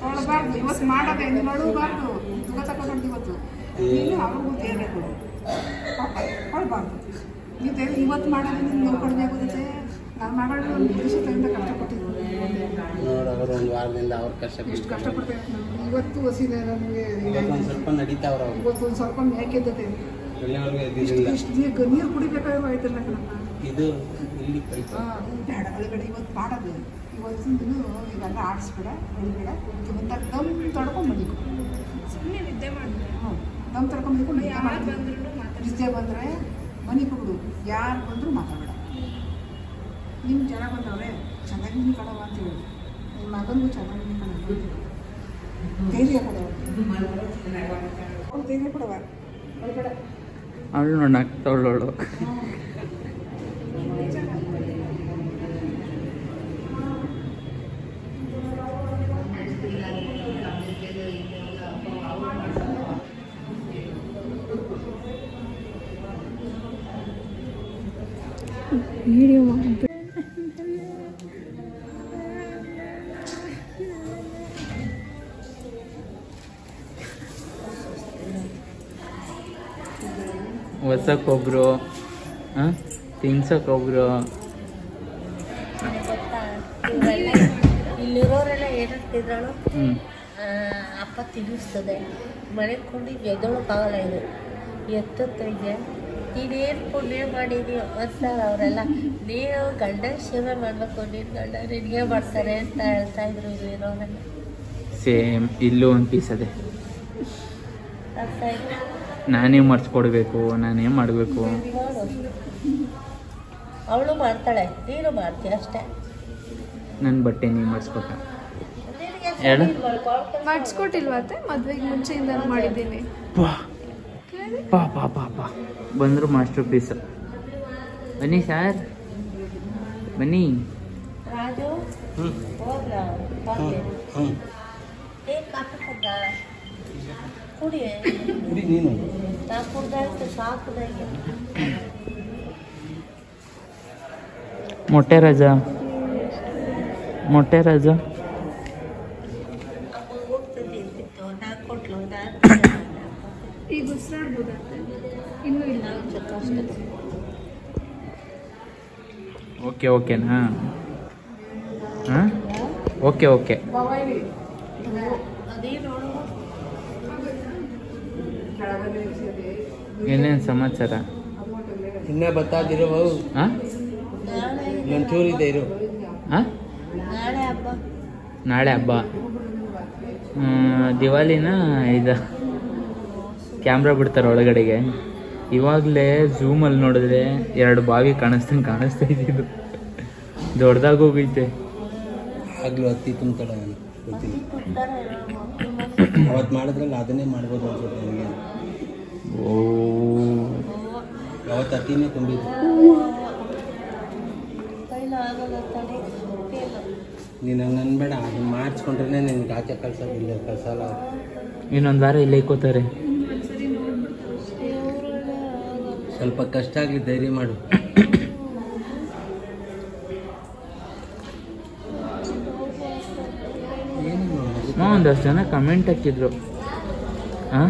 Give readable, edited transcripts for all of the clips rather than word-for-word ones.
ತೊಳಬಾರ್ದು. ಇವತ್ತು ಮಾಡೋದೆ ನೋಡಬಾರ್ದು. ತುಗ ತಗೊಂಡು ಇವತ್ತು ನೀನು ಅವ್ರಿಗೂ ತೇರೆ ಕೊಡು. ಕೊಡಬಾರ್ದು. ನೀವು ತೇರೆ ಇವತ್ತು ಮಾಡೋದ್ರಿಂದ ನೋವು ಕಡಿಮೆ ಆಗುತ್ತೆ. ನನ್ನ ಮಗಳು ಒಂದು ದಿವಸದಿಂದ ಕಷ್ಟಪಟ್ಟಿದ್ದು ಅವರು ಒಂದು ವಾರದಿಂದ ಅವ್ರ ಎಷ್ಟು ಕಷ್ಟಪಡ್ತೇವೆ. ಇವತ್ತು ಹಸಿದೆ ನಮಗೆ. ಸ್ವಲ್ಪ ನಡೀತಾವ್ರ ಇವತ್ತು ಒಂದು ಸ್ವಲ್ಪ ಮೇಕೆದ್ದತೆ ಇಷ್ಟು ನೀರು ಕುಡಿಬೇಕಾದ್ರೂ ಆಯ್ತಲ್ಲ ಕಣಪ್ಪ. ಇದು ಇಲ್ಲಿ ಬೇಡ ಒಳಗಡೆ ಇವತ್ತು ಮಾಡೋದು. ಇವತ್ತಿಂದೂ ಇವೆಲ್ಲ ಆಡಿಸ್ಬೇಡ. ಒಳಗಡೆ ಬಂದಾಗ ದಮ್ ತಡ್ಕೊಂಡ್ಬಂದಿದ್ದು ಸುಮ್ಮನೆ ನಿದ್ದೆ ಮಾಡಿದೆ. ಹ್ಞೂ ದಮ್ ತಡ್ಕೊಂಡ್ಬಿಟ್ಟು ನಿದ್ದೆ ಬಂದರೆ ಮನೆ ಕೊಡು. ಯಾರು ಬಂದರೂ ಮಾತಾಡಬೇಡ. ನಿಮ್ಮ ಜನ ಬಂದವ್ರೆ ಚೆನ್ನಾಗಿ ನೀನು ಕಡವ ಅಂತ ಹೇಳಿ. ನಿಮ್ಮ ಮಗನಿಗೂ ಚೆನ್ನಾಗಿ ನೀನು ಕಡವ ಧೈರ್ಯ ಕೊಡವ. ಅವ್ರು ಧೈರ್ಯ ಕೊಡವ ಒಳಗಡೆ. ಅವಳು ನೋಡಿ ಆಗ್ತಾವಳು. ವಿಡಿಯೋ ಮಾಡಿ ಹೊಸಕ್ಕೊಬ್ರು ತಿನ್ಸಕ್ಕೊಬ್ರು. ಇಲ್ಲಿರೋರೆಲ್ಲ ಏನಂತಿದ್ರು, ಅಪ್ಪ ತಿನ್ನಿಸ್ತದೆ ಮನೆಗೆ ಕೊಂಡು ಎದ್ದೊಳಕ್ಕಾಗಲ್ಲ. ಇದು ಎತ್ತತ್ತೈಗೆ ನೀನೇನು ಪುಣ್ಯ ಮಾಡಿದೀಯ ಅಂತಾರೆ ಅವರೆಲ್ಲ. ನೀನು ಗಂಡ ಸೇವೆ ಮಾಡಬೇಕು, ನೀನು ಗಂಡ ನಿನಗೆ ಮಾಡ್ತಾರೆ ಅಂತ ಹೇಳ್ತಾ ಇದ್ರು ಇಲ್ಲಿರೋರೆಲ್ಲ. ಸೇಮ್ ಇಲ್ಲೂ ಒಂದು ಪೀಸ್ ಅದೇ. ಅರ್ಥ ಆಯ್ತು. ನಾನೇ ಮರ್ಚ್ಕೊಡ್ಬೇಕು, ನಾನೇ ಮಾಡಬೇಕು. ಅವಳು ಮಾಡ್ತಾಳೆ, ನೀನು ಮಾಡ್ತೀಯ ಅಷ್ಟೇ. ನನ್ನ ಬಟ್ಟೆ ನೀವು ಮರ್ಚ್ಕೊಟ್ಟ ಹೇಳು. ಮಾಡಿಸ್ಕೊಟ್ಟಿಲ್ವತ್ತೆ? ಮದುವೆಗೆ ಮುಂಚೆಯಿಂದ ಮಾಡಿದ್ದೀನಿ. ಪಾ ಪಾ ಪಾ ಪಾ ಬಂದರು ಮಾಸ್ಟರ್ ಪೀಸ್. ಬನ್ನಿ ಸರ್ ಬನ್ನಿ. ರಾಜು ಹೋಗ್ಲಾ ಕುಡಿ ನೀನು ನಾ ಕುಡ್ದಾಯ್ತು ಸಾಕು. ಮೊಟ್ಟೆ ರಾಜ ಮೊಟ್ಟೆ ರಾಜ ಹೋಗ್ತದೆ ನಾ ಕೊಟ್ಲು. ಈಗ ಉಸಿರಾಡ್ಬೋದತ್ತೆ? ಇನ್ನೂ ಇಲ್ಲ ಅಷ್ಟೇ. ಓಕೆ ಓಕೆನಾ? ಹಾಂ ಓಕೆ ಓಕೆ. ಏನೇನು ಸಮಾಚಾರ? ಇನ್ನೇ ಬತ್ತಾದಿರೋ ಹಾಂ ಒಂಚೂರು ಇದೆ ಇರು. ಹಾಂ ನಾಳೆ ಹಬ್ಬ. ದಿವಾಲಿನ ಇದು ಕ್ಯಾಮ್ರಾ ಬಿಡ್ತಾರೆ ಒಳಗಡೆಗೆ. ಇವಾಗಲೇ ಝೂಮಲ್ಲಿ ನೋಡಿದ್ರೆ 2 ಬಾವಿ ಕಾಣಿಸ್ತಾ ಇದ್ದಿದ್ದು. ದೊಡ್ಡದಾಗಿ ಹೋಗೈತೆ. ಆಗ್ಲೂ ಹತ್ತಿ ತುಂಬ್ತಾಳೆ ಗೊತ್ತಿಲ್ಲ. ಅವತ್ತು ಮಾಡಿದ್ರಲ್ಲ ಅದನ್ನೇ ಮಾಡ್ಬೋದು ಅನ್ಸುತ್ತೆ ನನಗೆ. ಓ ಅವತ್ತು ಹತ್ತಿನೇ ತುಂಬಿದ್ದು. ನೀನು ಹಂಗೆ ಅನ್ಬೇಡ. ಅದನ್ನ ಮಾಡಿಸ್ಕೊಂಡ್ರೆ ನಿನ್ಗೆ ಆಚೆ ಕಳ್ಸೋದಿಲ್ಲ, ಕಳ್ಸಲ್ಲ. ಇನ್ನೊಂದು ವಾರ ಇಲ್ಲೇ ಕೂತಾರೆ. ಸ್ವಲ್ಪ ಕಷ್ಟ ಆಗಲಿ, ಧೈರ್ಯ ಮಾಡು. ಒಂದಷ್ಟು ಜನ ಕಮೆಂಟ್ ಹಾಕಿದ್ರು. ಹಾಂ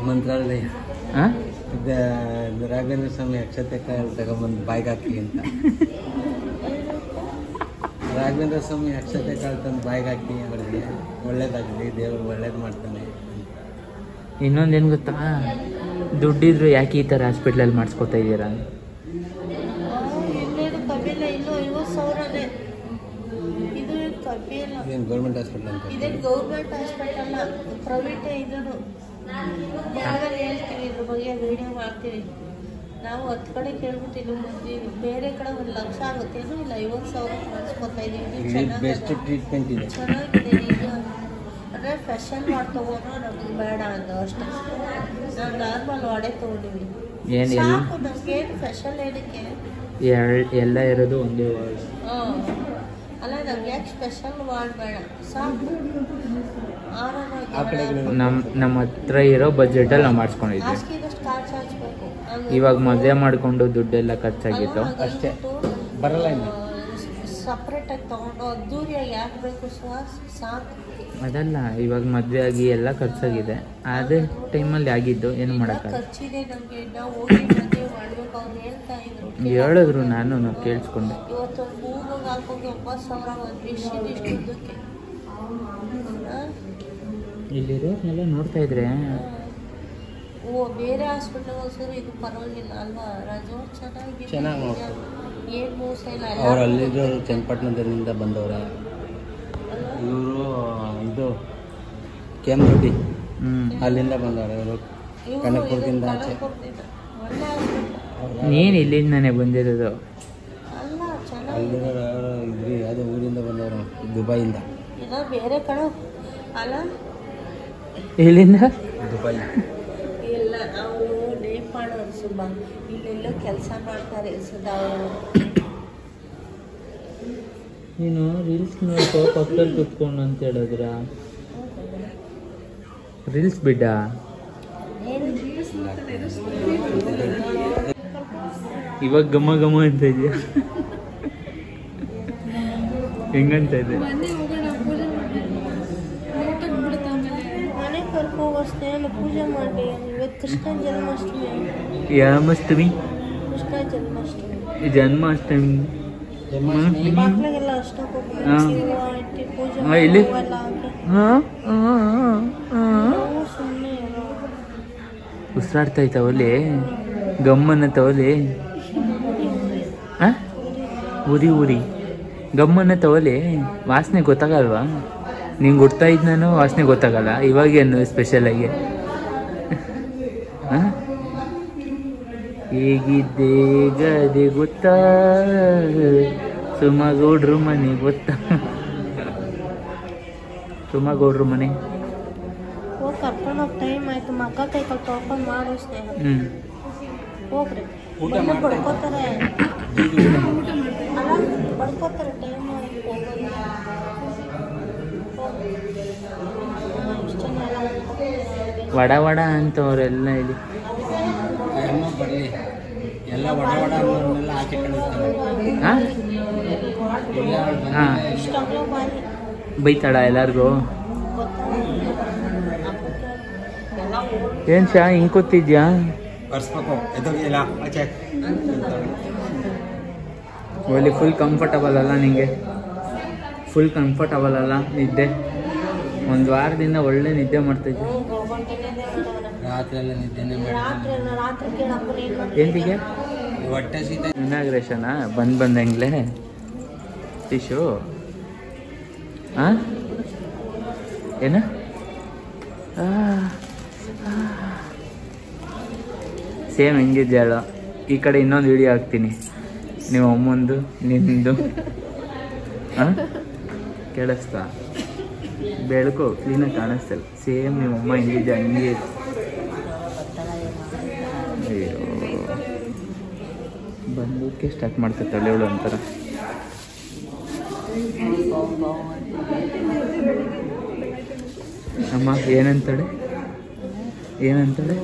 ಮಂತ್ರಾಲಯ ಹಾಂ ರಾಘವೇಂದ್ರ ಸ್ವಾಮಿ ಅಕ್ಷತೆ ಕಾಳು ತಗೊಂಬಂದು ಬಾಯಿಗೆ ಹಾಕಿ ಅಂತ. ರಾಘವೇಂದ್ರ ಸ್ವಾಮಿ ಅಕ್ಷತೆ ಕಾಳು ತಂದು ಬಾಯಿಗೆ ಹಾಕಿ ಅವರಿಗೆ ಒಳ್ಳೇದಾಗಲಿ, ದೇವರು ಒಳ್ಳೇದು ಮಾಡ್ತಾನೆ. ಇನ್ನೊಂದೇನು ಗೊತ್ತಾ, ದುಡ್ಡಿದ್ರು ಯಾಕೆ ಈ ಥರ ಹಾಸ್ಪಿಟ್ಲಲ್ಲಿ ಮಾಡಿಸ್ಕೊತಾ ಇದ್ದೀರಾ? ಏನು ಗೌರ್ಮೆಂಟ್ ಹಾಸ್ಪಿಟ್ಲ್ ಅಂತ? ಇದೇನು ಗೌರ್ಮೆಂಟ್ ಹಾಸ್ಪಿಟಲ್, ಪ್ರೈವೇಟ್. ಇದನ್ನು ಹೇಳ್ತೀವಿ, ಇದ್ರ ಬಗ್ಗೆ ವಿಡಿಯೋ ಮಾಡ್ತೀವಿ ನಾವು. 10 ಕಡೆ ಕೇಳ್ಬಿಟ್ಟಿಲ್ಲ, ಬೇರೆ ಕಡೆ 1 ಲಕ್ಷ ಆಗುತ್ತೇನೋ ಇಲ್ಲ 50,000 ಮಾಡಿಸ್ಕೊತಾ ಇದೀವಿ. ಬೆಸ್ಟ್ ಟ್ರೀಟ್ಮೆಂಟ್ ಇದೆ, ಚೆನ್ನಾಗಿದೆ. ಈಗ ಅಂದರೆ ಫೆಷಲ್ ಮಾಡಿ ತೊಗೊಂಡ್ರು ನಮ್ಗೆ ಬೇಡ ಅಂದು ಅಷ್ಟೇ. ನಾವು ನಾರ್ಮಲ್ ವಾಡೆ ತೊಗೊಂಡಿವಿ ಸಾಕು. ನಮ್ಗೇನು ಫೆಷಲ್ ಏನಕ್ಕೆ? ಎಲ್ಲ ಇರೋದು ಒಂದೇ. ಅಲ್ಲ ನಮ್ಗೆ ಯಾಕೆ ಸ್ಪೆಷಲ್ ಮಾಡಬೇಡ ಸಾಕು. ನಮ್ಮ ಹತ್ರ ಇರೋ ಬಜೆಟಲ್ಲಿ ನಾವು ಮಾಡಿಸ್ಕೊಂಡಿದ್ವಿ. ಖರ್ಚಾಗಬೇಕು. ಇವಾಗ ಮದುವೆ ಮಾಡಿಕೊಂಡು ದುಡ್ಡೆಲ್ಲ ಖರ್ಚಾಗಿತ್ತು ಅಷ್ಟೇ. ಬರಲ್ಲ ಇನ್ನು ಸಪ್ರೇಟಾಗಿ ತೊಗೊಂಡು ಅದ್ದೂರಿಯಾಗಿ ಯಾಕೆ ಬೇಕು ಸುಹಾಸ್ ಸಾಕು. ಅದಲ್ಲ, ಇವಾಗ ಮದುವೆ ಆಗಿ ಎಲ್ಲ ಖರ್ಚಾಗಿದೆ. ಅದೇ ಟೈಮಲ್ಲಿ ಆಗಿದ್ದು ಏನು ಮಾಡೋಕ್ಕಾಗಲ್ಲ. ಖರ್ಚಿದೆ ನಮಗೆ, ನಾವು ಹೋಗಿ ಮದುವೆ ಮಾಡ್ಬೇಕು. ಅವ್ರು ಹೇಳ್ತಾ ಇದ್ರು, ಹೇಳಿದ್ರು, ನಾನು ಕೇಳಿಸ್ಕೊಂಡೆ. ಇವತ್ತೊಂದು ಮೂಗಿಗೆ ಹಾಕೋಗಿ 9,000 ಒಂದು ಮಿಷಿನ್ ಇಷ್ಟುದ್ದಕ್ಕೆ. ಇಲ್ಲಿರೋರ್ನೆಲ್ಲ ನೋಡ್ತಾ ಇದ್ರೆ ಬೇರೆ ಹಾಸ್ಪಿಟಲ್ ಹೋದ್ರೆ ಇದು ಪರವಾಗಿಲ್ಲ ಅಲ್ವಾ ರಾಜು? ಚೆನ್ನಾಗಿ ಚೆನ್ನಾಗಿ ನೋಡ್ತಾರೆ. ಏನು ಮೋಸ ಇಲ್ಲ. ಅವ್ರು ಅಲ್ಲಿದ್ದವರು ಚನ್ನಪಟ್ಟಣದಿಂದ ಬಂದವ್ರೆ. ಇವರು ಇದು ಕೆಮ್ಮುಡಿ ಅಲ್ಲಿಂದ ಬಂದವ್ರೆ. ಇವರು ಕನಕಪುರದಿಂದ ಆಚೆ. ಒಳ್ಳೆ ಹಾಸ್ಪಿಟಲ್. ನೀನು ಇಲ್ಲಿಂದಾನೆ ಬಂದಿರೋದು? ಅಲ್ಲ ಚೆನ್ನಾಗಿ ಅಲ್ಲಿರೋರು ಇದ್ರಿ ಯಾವುದೋ ಊರಿಂದ ಬಂದವರು, ದುಬೈಯಿಂದ. ಏನೋ ಬೇರೆ ಕಡೆ ಅಲ್ಲ, ಇಲ್ಲಿಂದ ದುಬೈ. ಇಲ್ಲ ಅವರು ನೇಪಾಳವ್ರು ಸುಮ್ಮ ಇಲ್ಲೆಲ್ಲೋ ಕೆಲಸ ಮಾಡ್ತಾರೆ ಸದಾ ಅವರು. ನೀನು ರೀಲ್ಸ್ ನೋಡ್ಕೋ ಪಕ್ಕದಲ್ಲಿ ಕುತ್ಕೊಂಡು ಅಂತ ಹೇಳಿದ್ರ? ರೀಲ್ಸ್ ಬಿಡ್ಡ? ಇವಾಗ ಘಮ ಘಮ ಅಂತ ಇದೆಯಾ? ಹೆಂಗಂತ ಇದೆ? ಮನೆ ಕರ್ಕೋಗೋಷ್ಟೇ ಪೂಜೆ ಮಾಡಿ. ಇವತ್ತು ಕೃಷ್ಣ ಜನ್ಮಾಷ್ಟಮಿ. ಯಾಮಷ್ಟಮಿ? ಕೃಷ್ಣ ಜನ್ಮಾಷ್ಟಮಿ. ಜನ್ಮಾಷ್ಟಮಿ ಮಕ್ಳಿಗೆಲ್ಲ ಅಷ್ಟೊಂದು ಇಟ್ಟು ಪೂಜೆ ಇಲ್ಲಿ ಎಲ್ಲ ಹಾಕಿ ಸುಮ್ಮನೆ ಉಸಿರಾಡ್ತಾ ಇದ್ದಾವಲ್ಲಿ, ಗಮ್ಮನ್ನ ತವಲಿ. ಉರಿ ಉರಿ ಗಮ್ಮನ್ನ ತವಲಿ. ವಾಸನೆ ಗೊತ್ತಾಗಲ್ವಾ ನಿಂಗೆ? ಹುಡ್ತಾ ಇದ್ದು ನಾನು, ವಾಸನೆ ಗೊತ್ತಾಗಲ್ಲ. ಇವಾಗೇನು ಸ್ಪೆಷಲಾಗಿ? ಹೇಗಿದ್ದೆ ಗದೆ ಗೊತ್ತಾ, ಸುಮಗೌಡ್ರು ಮನೆ ಗೊತ್ತಾ? ಸುಮಗೌಡ್ರು ಮನೆ ಹೋಗಿ ಕರ್ಕೊಂಡೋಗಿ ಟೈಮ್ ಆಯ್ತು. ಮಕ್ಕ ಕೈ ಕಾಲು ತೊಳ್ಕೊಂಡು ಮಾಡು ಸ್ನೇಹ. ಹೋಗ್ರಿ ಬಡ್ಕೋತಾರೆ. ಅಲ್ಲ ಬಡ್ಕೋತಾರೆ ಟೈಮ್ ವಡ ವಡ ಅಂತವ್ರೆಲ್ಲ ಇಲ್ಲಿ. ಬರಲಿ ಎಲ್ಲ ವಡ ವಡ ಅನ್ನೋರ್ನೆಲ್ಲ ಆಚೆ ಕಳಿಸ್ತಾರೆ. ಹಾಂ ಬೈತಾಳ ಎಲ್ಲರಿಗೂ? ಏನು ಶಾ ಹಿಂಗೆ ಕೂತಿದ್ಯಾ? ಬರ್ಸ್ಬೇಕು ಎದೋಗಿಲ್ಲ ಆಚೆ. ಒಳ್ಳೆ ಫುಲ್ ಕಂಫರ್ಟಬಲ್ ಅಲ್ಲ ನಿಂಗೆ? ಫುಲ್ ಕಂಫರ್ಟಬಲ್ ಅಲ್ಲ ನಿದ್ದೆ? ಒಂದು ವಾರದಿಂದ ಒಳ್ಳೆ ನಿದ್ದೆ ಮಾಡ್ತಾಯಿದ್ದೆ. ರಾತ್ರಿ ಎಲ್ಲ ನಿದ್ದೆನೇ ಎಂತಿಗೆ ಹೊಟ್ಟೆ ಸೀತೆ. ಇನಾಗ್ರೇಷನ ಬಂದಂಗ್ಲೆ ಟಿಶು. ಹಾಂ ಏನ? ಸೇಮ್ ಹೆಂಗಿದ್ಯಾಳ? ಈ ಕಡೆ ಇನ್ನೊಂದು ವಿಡಿಯೋ ಹಾಕ್ತೀನಿ, ನಿಮ್ಮ ಅಮ್ಮಂದು ನಿಂದು. ಹಾಂ ಕೇಳಿಸ್ತಾ? ಬೆಳಕು ಕ್ಲೀನಾಗಿ ಕಾಣಿಸ್ತಲ್ಲ. ಸೇಮ್ ನಿಮ್ಮ ಅಮ್ಮ ಹೆಂಗಿದ್ಯಾ ಹಂಗೆ. ಅಯ್ಯೋ ಬಂದಕ್ಕೆ ಸ್ಟಾರ್ಟ್ ಮಾಡ್ತಾಳೆ ಅವಳು ಒಂಥರ. ಅಮ್ಮ ಏನಂತಾಳೆ? ಏನಂತಾಳೆ?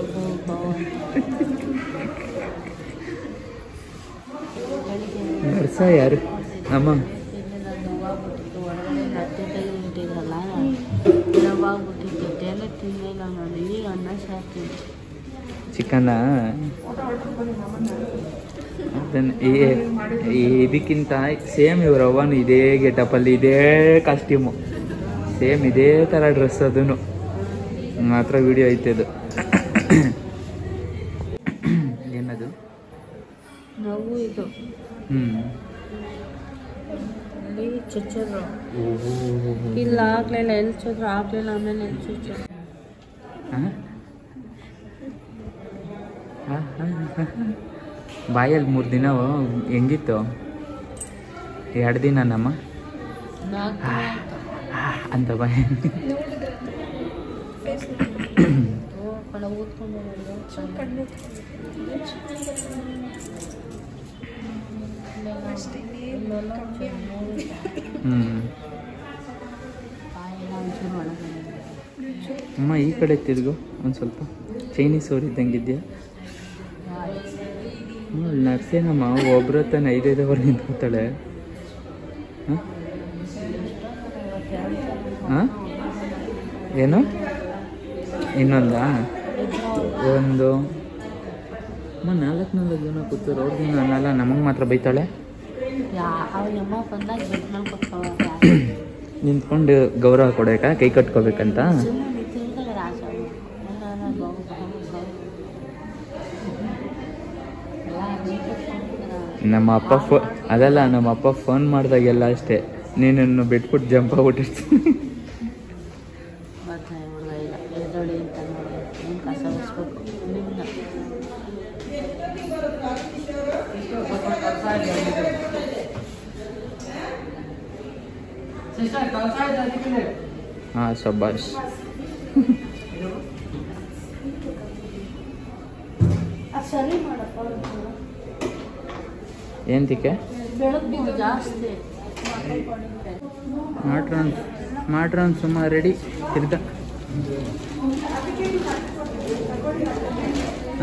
ನರ್ಸ ಯಾರು ಅಮ್ಮ? ಚಿಕನ್ನ ಅದನ್ನು ಇದಕ್ಕಿಂತ ಸೇಮ್ ಇವ್ರ ಅವನು ಇದೇ ಗೆಟಪಲ್ಲಿ, ಇದೇ ಕಾಸ್ಟ್ಯೂಮು, ಸೇಮ್ ಇದೇ ಥರ ಡ್ರೆಸ್. ಅದನ್ನು ಮಾತ್ರ ವಿಡಿಯೋ ಐತೆ ಅದು. ಏನದು? ನಾವು ಇದು ಚುಚ್ಚೋದು ಇಲ್ಲ, ಆಗ್ಲಿಲ್ಲ. ಎಲ್ಲಿ ಚುಚ್ಚಿದ್ರು ಆಗ್ಲಿಲ್ಲ, ಆಮೇಲೆ ಎಲ್ಲಿ ಚುಚ್ಚೋದು. ಬಾಯಲ್ಲಿ 3 ದಿನ ಹೆಂಗಿತ್ತು? 2 ದಿನ ನಮ್ಮ ಅಂತ ಬಾಯ ಅಮ್ಮ ಈ ಕಡೆ ತಿರುಗು ಒಂದು ಸ್ವಲ್ಪ. ಚೈನೀಸ್ ಅವ್ರು ಇದ್ದಂಗಿದ್ಯಾ? ನರ್ಸೇನಮ್ಮ ಒಬ್ರ ತಾನೆ 5 ಅವರ್ ನಿಂತ್ಕೊತಾಳೆ. ಹಾಂ ಏನು ಇನ್ನೊಂದಾ ಒಂದು 4 ಜನ ಕೂತರು ಅವ್ರಿಗೇನು ಅನ್ನಲ್ಲ, ನಮಗೆ ಮಾತ್ರ ಬೈತಾಳೆ. ಅವ್ರಮ್ಮ ಬಂದಾಗ ಬೆಡ್ ಮೇಲೆ ಕೂತ್ಕೊಳ್ಳೋ ನಿಂತ್ಕೊಂಡು ಗೌರವ ಕೊಡಬೇಕಾ, ಕೈ ಕಟ್ಕೋಬೇಕಂತ. ಸುಮ್ಮನೆ ತಿಳ್ಕೊಳ್ಳೋ ರಾಜ ನಮ್ಮ ಅಪ್ಪ ಅದಲ್ಲ, ನಮ್ಮ ಅಪ್ಪ ಫೋನ್ ಮಾಡಿದಾಗೆಲ್ಲ ಅಷ್ಟೇ, ನೀನನ್ನು ಬಿಟ್ಬಿಟ್ಟು ಜಂಪ್ ಆಗ್ಬಿಟ್ಟಿರ್ತೀನಿ. ಬರ್ತಾನೆ ಹುಡುಗ ಇಲ್ಲ ಎದೊಳಿ ಅಂತ ನೋಡಿ ನೀನು ಕಸ ಬಿಡಿಸ್ಬೇಕು ನಿನ್ನ ಹಾಂ ಶಬಾಷ್. ಸರಿ ಮಾಡಪ್ಪ ಏಂತಿಕೆ ಬೆಳಗ್ಗೆ ಜಾಸ್ತಿ ಮಾಡ್ರನ್ ಸುಮ್ಮ ರೆಡಿ ತಿರ್ಗ.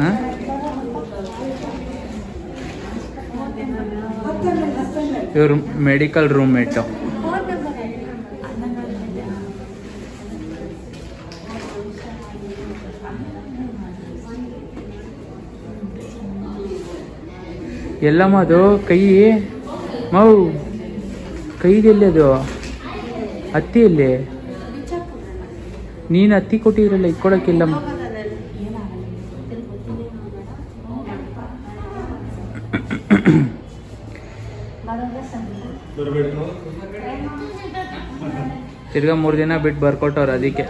ಹಾಂ ಇವರು ಮೆಡಿಕಲ್ ರೂಮ್ಮೇಟು. ಎಲ್ಲಮ್ಮ ಅದು ಕೈ ಮೌ ಕೈಗೆಲ್ಲಿ ಅದು ಹತ್ತಿ ಎಲ್ಲಿ? ನೀನು ಹತ್ತಿ ಕೊಟ್ಟಿರಲ್ಲ ಇಟ್ಕೊಳಕ್ಕಿಲ್ಲಮ್ಮ. ತಿರ್ಗಾ 3 ದಿನ ಬಿಟ್ಟು ಬರ್ಕೊಟ್ಟವ್ರು ಅದಕ್ಕೆ.